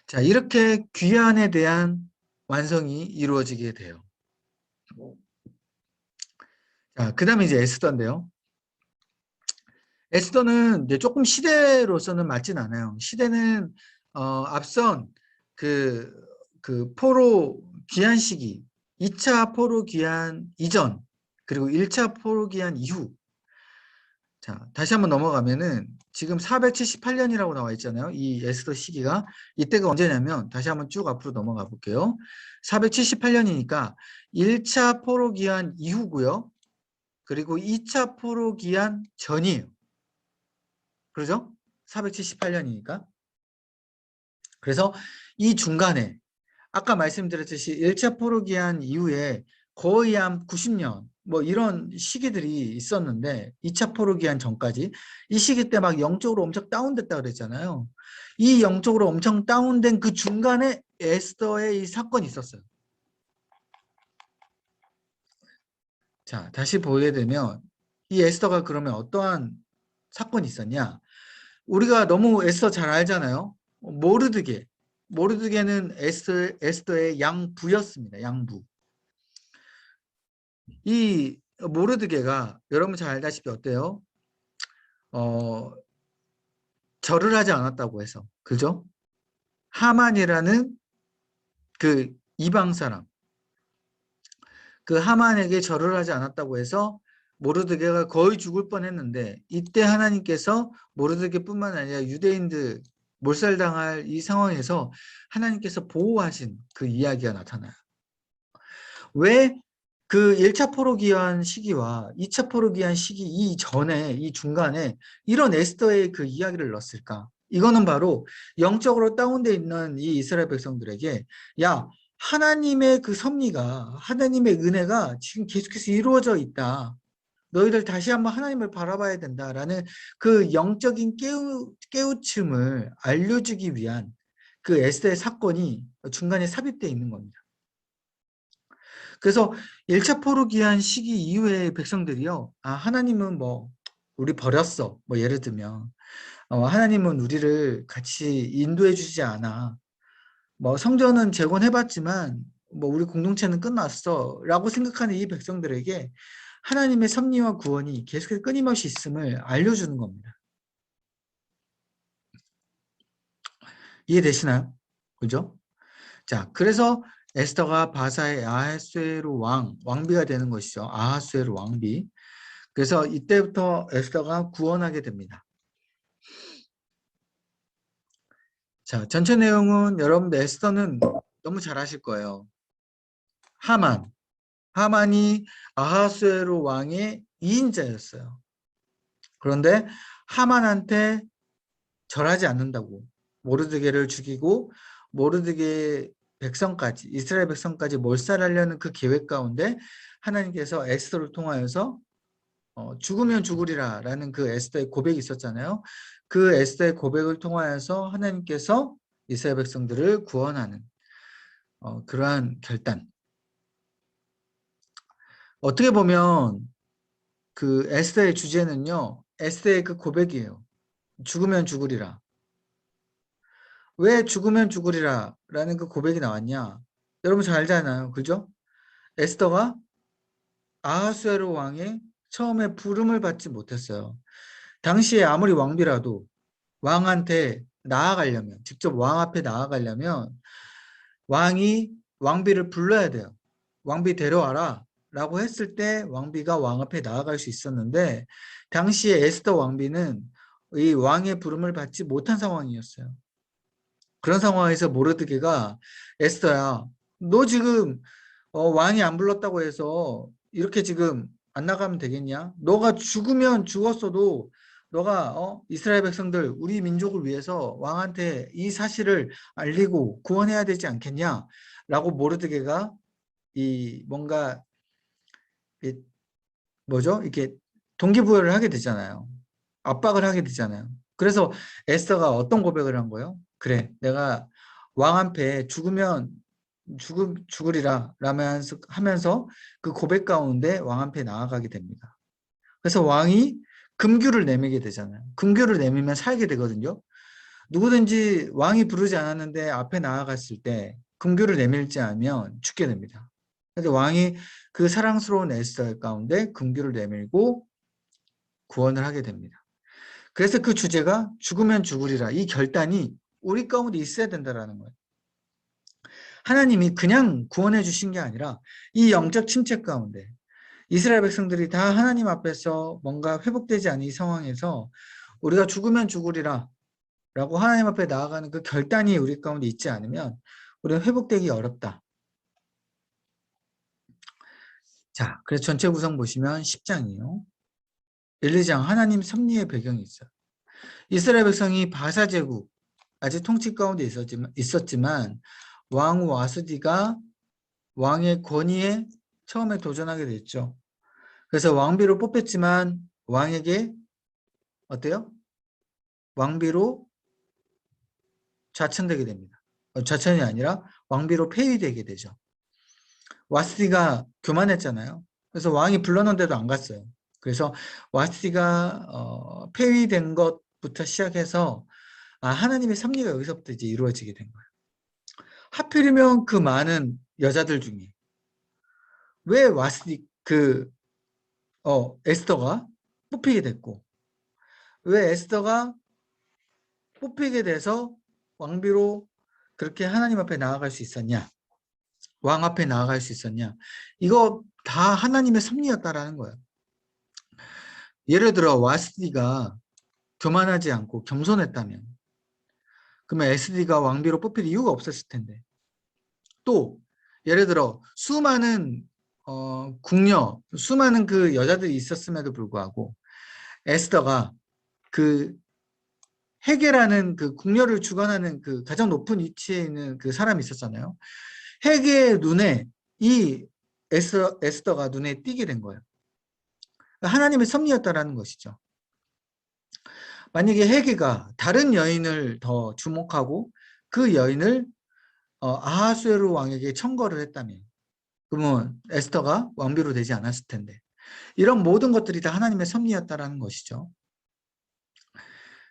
자, 이렇게 귀환에 대한 완성이 이루어지게 돼요. 자, 그 다음에 이제 에스더인데요. 에스더는 이제 조금 시대로서는 맞진 않아요. 시대는 앞선 그 포로 귀환 시기, 2차 포로 귀환 이전, 그리고 1차 포로 귀환 이후. 자, 다시 한번 넘어가면은 지금 478년이라고 나와 있잖아요. 이 에스더 시기가. 이때가 언제냐면 다시 한번 쭉 앞으로 넘어가 볼게요. 478년이니까 1차 포로기한 이후고요. 그리고 2차 포로기한 전이에요. 그러죠? 478년이니까. 그래서 이 중간에 아까 말씀드렸듯이 1차 포로기한 이후에 거의 한 90년 뭐 이런 시기들이 있었는데 2차 포로기한 전까지 이 시기 때 막 영적으로 엄청 다운됐다 그랬잖아요. 이 영적으로 엄청 다운된 그 중간에 에스더의 이 사건이 있었어요. 자, 다시 보게 되면 이 에스더가 그러면 어떠한 사건이 있었냐? 우리가 너무 에스더 잘 알잖아요. 모르드게. 모르드게는 에스더의 양부였습니다. 양부. 이 모르드게가 여러분 잘 알다시피 어때요? 어, 절을 하지 않았다고 해서. 그죠? 하만이라는 그 이방 사람. 그 하만에게 절을 하지 않았다고 해서 모르드게가 거의 죽을 뻔했는데 이때 하나님께서 모르드게뿐만 아니라 유대인들 몰살당할 이 상황에서 하나님께서 보호하신 그 이야기가 나타나요. 왜 그 1차 포로기한 시기와 2차 포로기한 시기 이전에 이 중간에 이런 에스더의 그 이야기를 넣었을까? 이거는 바로 영적으로 다운돼 있는 이 이스라엘 백성들에게 야 하나님의 그 섭리가 하나님의 은혜가 지금 계속해서 이루어져 있다. 너희들 다시 한번 하나님을 바라봐야 된다라는 그 영적인 깨우침을 알려주기 위한 그 에스더의 사건이 중간에 삽입되어 있는 겁니다. 그래서 1차 포로기한 시기 이후에 백성들이요. 아, 하나님은 뭐 우리 버렸어. 뭐 예를 들면 하나님은 우리를 같이 인도해 주지 않아. 뭐 성전은 재건해봤지만 뭐 우리 공동체는 끝났어라고 생각하는 이 백성들에게 하나님의 섭리와 구원이 계속해서 끊임없이 있음을 알려주는 겁니다. 이해되시나요? 그죠? 자, 그래서 에스더가 바사의 아하수에로 왕비가 되는 것이죠. 아하수에로 왕비. 그래서 이때부터 에스더가 구원하게 됩니다. 자, 전체 내용은 여러분들 에스더는 너무 잘 아실 거예요. 하만이 아하수에로 왕의 2인자였어요. 그런데 하만한테 절하지 않는다고 모르드게를 죽이고 모르드게 백성까지 이스라엘 백성까지 몰살하려는 그 계획 가운데 하나님께서 에스더를 통하여서 죽으면 죽으리라 라는 그 에스더의 고백이 있었잖아요. 그 에스더의 고백을 통하여서 하나님께서 이스라엘 백성들을 구원하는 그러한 결단. 어떻게 보면 그 에스더의 주제는요. 에스더의 그 고백이에요. 죽으면 죽으리라. 왜 죽으면 죽으리라 라는 그 고백이 나왔냐? 여러분 잘 알잖아요. 그죠? 에스더가 아하수에로 왕의 처음에 부름을 받지 못했어요. 당시에 아무리 왕비라도 왕한테 나아가려면 직접 왕 앞에 나아가려면 왕이 왕비를 불러야 돼요. 왕비 데려와라 라고 했을 때 왕비가 왕 앞에 나아갈 수 있었는데 당시에 에스더 왕비는 이 왕의 부름을 받지 못한 상황이었어요. 그런 상황에서 모르드게가 에스더야 너 지금 왕이 안 불렀다고 해서 이렇게 지금 안 나가면 되겠냐? 너가 죽으면 죽었어도 너가 이스라엘 백성들 우리 민족을 위해서 왕한테 이 사실을 알리고 구원해야 되지 않겠냐? 라고 모르드게가 이 뭔가 이 뭐죠? 이렇게 동기부여를 하게 되잖아요. 압박을 하게 되잖아요. 그래서 에스더가 어떤 고백을 한 거예요? 그래, 내가 왕 앞에 죽으리라 라면서 하면서 그 고백 가운데 왕 앞에 나아가게 됩니다. 그래서 왕이 금규를 내미게 되잖아요. 금규를 내미면 살게 되거든요. 누구든지 왕이 부르지 않았는데 앞에 나아갔을 때 금규를 내밀지 않으면 죽게 됩니다. 그래서 왕이 그 사랑스러운 에스더 가운데 금규를 내밀고 구원을 하게 됩니다. 그래서 그 주제가 죽으면 죽으리라 이 결단이 우리 가운데 있어야 된다는 거예요. 하나님이 그냥 구원해 주신 게 아니라 이 영적 침체 가운데 이스라엘 백성들이 다 하나님 앞에서 뭔가 회복되지 않은 이 상황에서 우리가 죽으면 죽으리라 라고 하나님 앞에 나아가는 그 결단이 우리 가운데 있지 않으면 우리는 회복되기 어렵다. 자, 그래서 전체 구성 보시면 10장이에요. 1, 2장 하나님 섭리의 배경이 있어요. 이스라엘 백성이 바사 제국 아직 통치 가운데 있었지만 왕 와스디가 왕의 권위에 처음에 도전하게 됐죠. 그래서 왕비로 뽑혔지만 왕에게 어때요? 왕비로 좌천되게 됩니다. 좌천이 아니라 왕비로 폐위되게 되죠. 와스디가 교만했잖아요. 그래서 왕이 불러놓은데도 안 갔어요. 그래서 와스디가 폐위된 것부터 시작해서 하나님의 섭리가 여기서부터 이제 이루어지게 된 거예요. 하필이면 그 많은 여자들 중에 왜 와스디 에스더가 뽑히게 됐고 왜 에스더가 뽑히게 돼서 왕비로 그렇게 하나님 앞에 나아갈 수 있었냐? 왕 앞에 나아갈 수 있었냐? 이거 다 하나님의 섭리였다라는 거예요. 예를 들어 와스디가 교만하지 않고 겸손했다면 그러면 에스디가 왕비로 뽑힐 이유가 없었을 텐데 또 예를 들어 수많은 궁녀, 수많은 그 여자들이 있었음에도 불구하고 에스더가 그 헤게라는 그 궁녀를 주관하는 그 가장 높은 위치에 있는 그 사람이 있었잖아요. 헤게의 눈에 이 에스더가 눈에 띄게 된 거예요. 하나님의 섭리였다라는 것이죠. 만약에 헤게가 다른 여인을 더 주목하고 그 여인을 아하수에로 왕에게 청거를 했다면 그러면 에스더가 왕비로 되지 않았을 텐데 이런 모든 것들이 다 하나님의 섭리였다라는 것이죠.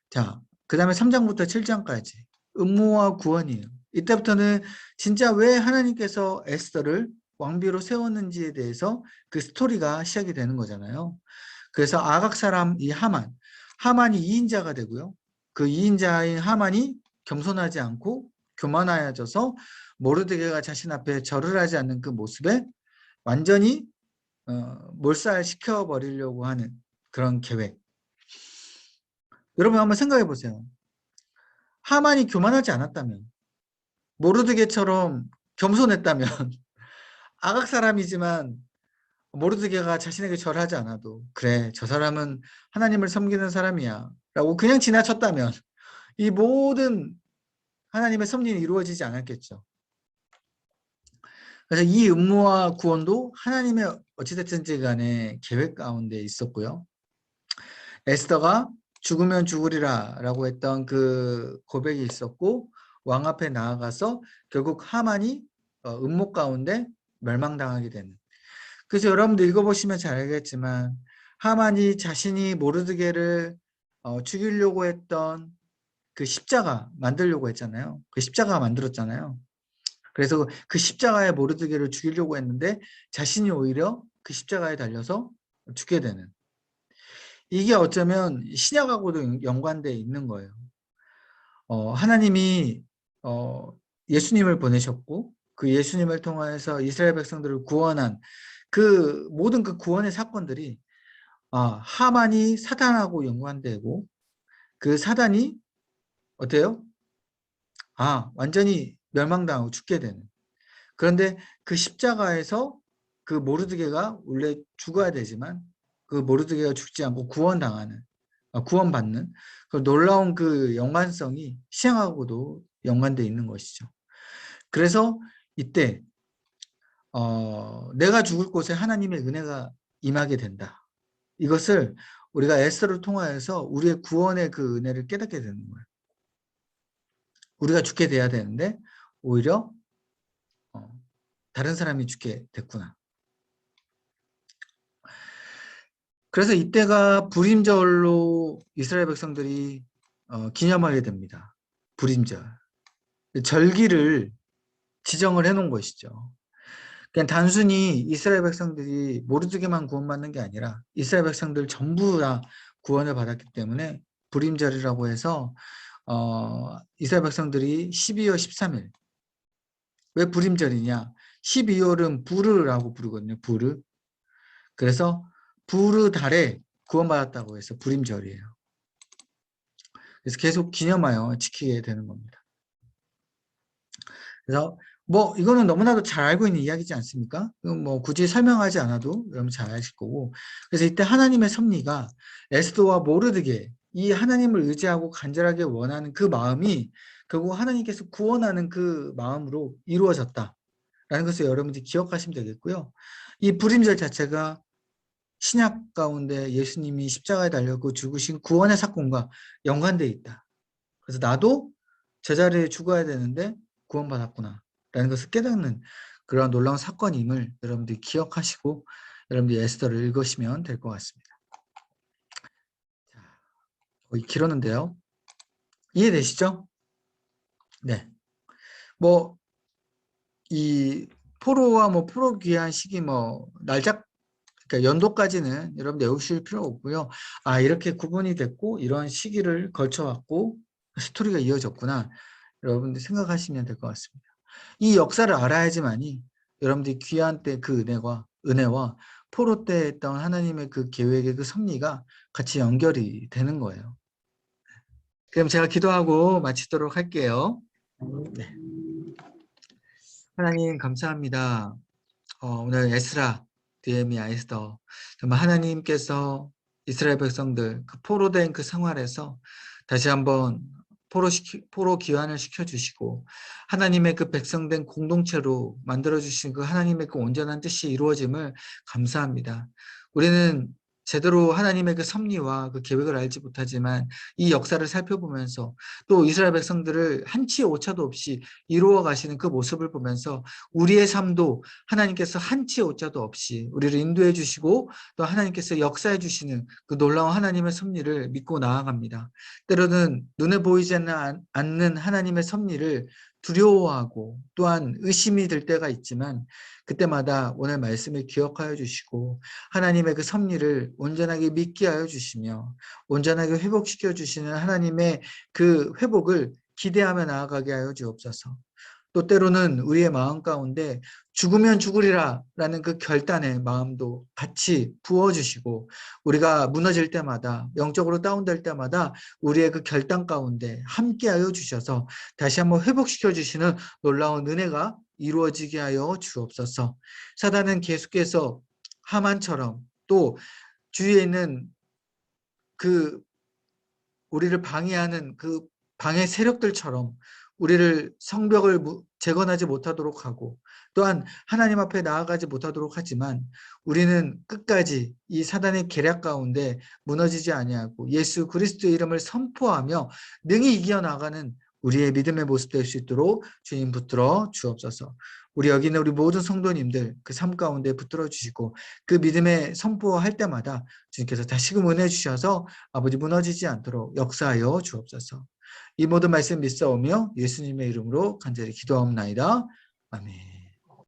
자, 그 다음에 3장부터 7장까지 음모와 구원이에요. 이때부터는 진짜 왜 하나님께서 에스더를 왕비로 세웠는지에 대해서 그 스토리가 시작이 되는 거잖아요. 그래서 아각 사람 이 하만이 2인자가 되고요. 그 2인자인 하만이 겸손하지 않고 교만하여져서 모르드게가 자신 앞에 절을 하지 않는 그 모습에 완전히 몰살시켜 버리려고 하는 그런 계획. 여러분 한번 생각해 보세요. 하만이 교만하지 않았다면 모르드게처럼 겸손했다면 아각 사람이지만 모르드게가 자신에게 절하지 않아도 그래 저 사람은 하나님을 섬기는 사람이야 라고 그냥 지나쳤다면 이 모든 하나님의 섭리는 이루어지지 않았겠죠. 그래서 이 음모와 구원도 하나님의 어찌됐든지 간에 계획 가운데 있었고요. 에스더가 죽으면 죽으리라 라고 했던 그 고백이 있었고 왕 앞에 나아가서 결국 하만이 음모 가운데 멸망당하게 되는. 그래서 여러분들 읽어보시면 잘 알겠지만 하만이 자신이 모르드게를 죽이려고 했던 그 십자가 만들려고 했잖아요. 그 십자가 만들었잖아요. 그래서 그 십자가에 모르드게를 죽이려고 했는데 자신이 오히려 그 십자가에 달려서 죽게 되는. 이게 어쩌면 신약하고도 연관되어 있는 거예요. 하나님이 예수님을 보내셨고 그 예수님을 통해서 이스라엘 백성들을 구원한 그 모든 그 구원의 사건들이 하만이 사단하고 연관되고 그 사단이 어때요? 완전히 멸망당하고 죽게 되는. 그런데 그 십자가에서 그 모르드게가 원래 죽어야 되지만 그 모르드게가 죽지 않고 구원받는 그 놀라운 그 연관성이 신앙하고도 연관되어 있는 것이죠. 그래서 이때 내가 죽을 곳에 하나님의 은혜가 임하게 된다. 이것을 우리가 에스더를 통하여서 우리의 구원의 그 은혜를 깨닫게 되는 거예요. 우리가 죽게 돼야 되는데 오히려 다른 사람이 죽게 됐구나. 그래서 이때가 불임절로 이스라엘 백성들이 기념하게 됩니다. 불임절. 절기를 지정을 해놓은 것이죠. 그냥 단순히 이스라엘 백성들이 모르드게만 구원받는 게 아니라 이스라엘 백성들 전부 다 구원을 받았기 때문에 불임절이라고 해서 이스라엘 백성들이 12월 13일 왜 불임절이냐 12월은 부르라고 부르거든요. 부르. 그래서 부르 달에 구원받았다고 해서 불임절이에요. 그래서 계속 기념하여 지키게 되는 겁니다. 그래서 뭐 이거는 너무나도 잘 알고 있는 이야기지 않습니까? 뭐 굳이 설명하지 않아도 여러분 잘 아실 거고. 그래서 이때 하나님의 섭리가 에스더와 모르드게 이 하나님을 의지하고 간절하게 원하는 그 마음이 결국 하나님께서 구원하는 그 마음으로 이루어졌다라는 것을 여러분들이 기억하시면 되겠고요. 이 불임절 자체가 신약 가운데 예수님이 십자가에 달려고 죽으신 구원의 사건과 연관되어 있다. 그래서 나도 제자리에 죽어야 되는데 구원받았구나 라는 것을 깨닫는 그런 놀라운 사건임을 여러분들이 기억하시고 여러분들이 에스더를 읽으시면 될 것 같습니다. 자, 거의 길었는데요. 이해되시죠? 네. 뭐 이 포로와 뭐 포로 귀환 시기 뭐 날짜 그러니까 연도까지는 여러분 외우실 필요 없고요. 아 이렇게 구분이 됐고 이런 시기를 걸쳐왔고 스토리가 이어졌구나. 여러분들 생각하시면 될 것 같습니다. 이 역사를 알아야지만이 여러분들이 귀한 때 그 은혜와 포로 때 했던 하나님의 그 계획의 그 섭리가 같이 연결이 되는 거예요. 그럼 제가 기도하고 마치도록 할게요. 네. 하나님 감사합니다. 오늘 에스라, 느헤미야, 에스더 정말 하나님께서 이스라엘 백성들 그 포로된 그 생활에서 다시 한번 포로 귀환을 시켜주시고 하나님의 그 백성된 공동체로 만들어주신 그 하나님의 그 온전한 뜻이 이루어짐을 감사합니다. 우리는 제대로 하나님의 그 섭리와 그 계획을 알지 못하지만 이 역사를 살펴보면서 또 이스라엘 백성들을 한치의 오차도 없이 이루어 가시는 그 모습을 보면서 우리의 삶도 하나님께서 한치의 오차도 없이 우리를 인도해 주시고 또 하나님께서 역사해 주시는 그 놀라운 하나님의 섭리를 믿고 나아갑니다. 때로는 눈에 보이지 않는 하나님의 섭리를 두려워하고 또한 의심이 들 때가 있지만 그때마다 오늘 말씀을 기억하여 주시고 하나님의 그 섭리를 온전하게 믿게 하여 주시며 온전하게 회복시켜 주시는 하나님의 그 회복을 기대하며 나아가게 하여 주옵소서. 또 때로는 우리의 마음 가운데 죽으면 죽으리라 라는 그 결단의 마음도 같이 부어주시고 우리가 무너질 때마다 영적으로 다운될 때마다 우리의 그 결단 가운데 함께하여 주셔서 다시 한번 회복시켜 주시는 놀라운 은혜가 이루어지게 하여 주옵소서. 사단은 계속해서 하만처럼 또 주위에 있는 그 우리를 방해하는 그 방해 세력들처럼 우리를 성벽을 재건하지 못하도록 하고 또한 하나님 앞에 나아가지 못하도록 하지만 우리는 끝까지 이 사단의 계략 가운데 무너지지 아니하고 예수 그리스도의 이름을 선포하며 능히 이겨나가는 우리의 믿음의 모습 될 수 있도록 주님 붙들어 주옵소서. 우리 여기 있는 우리 모든 성도님들 그 삶 가운데 붙들어 주시고 그 믿음의 선포할 때마다 주님께서 다시금 은혜 주셔서 아버지 무너지지 않도록 역사하여 주옵소서. 이 모든 말씀 믿사오며 예수님의 이름으로 간절히 기도하옵나이다. 아멘.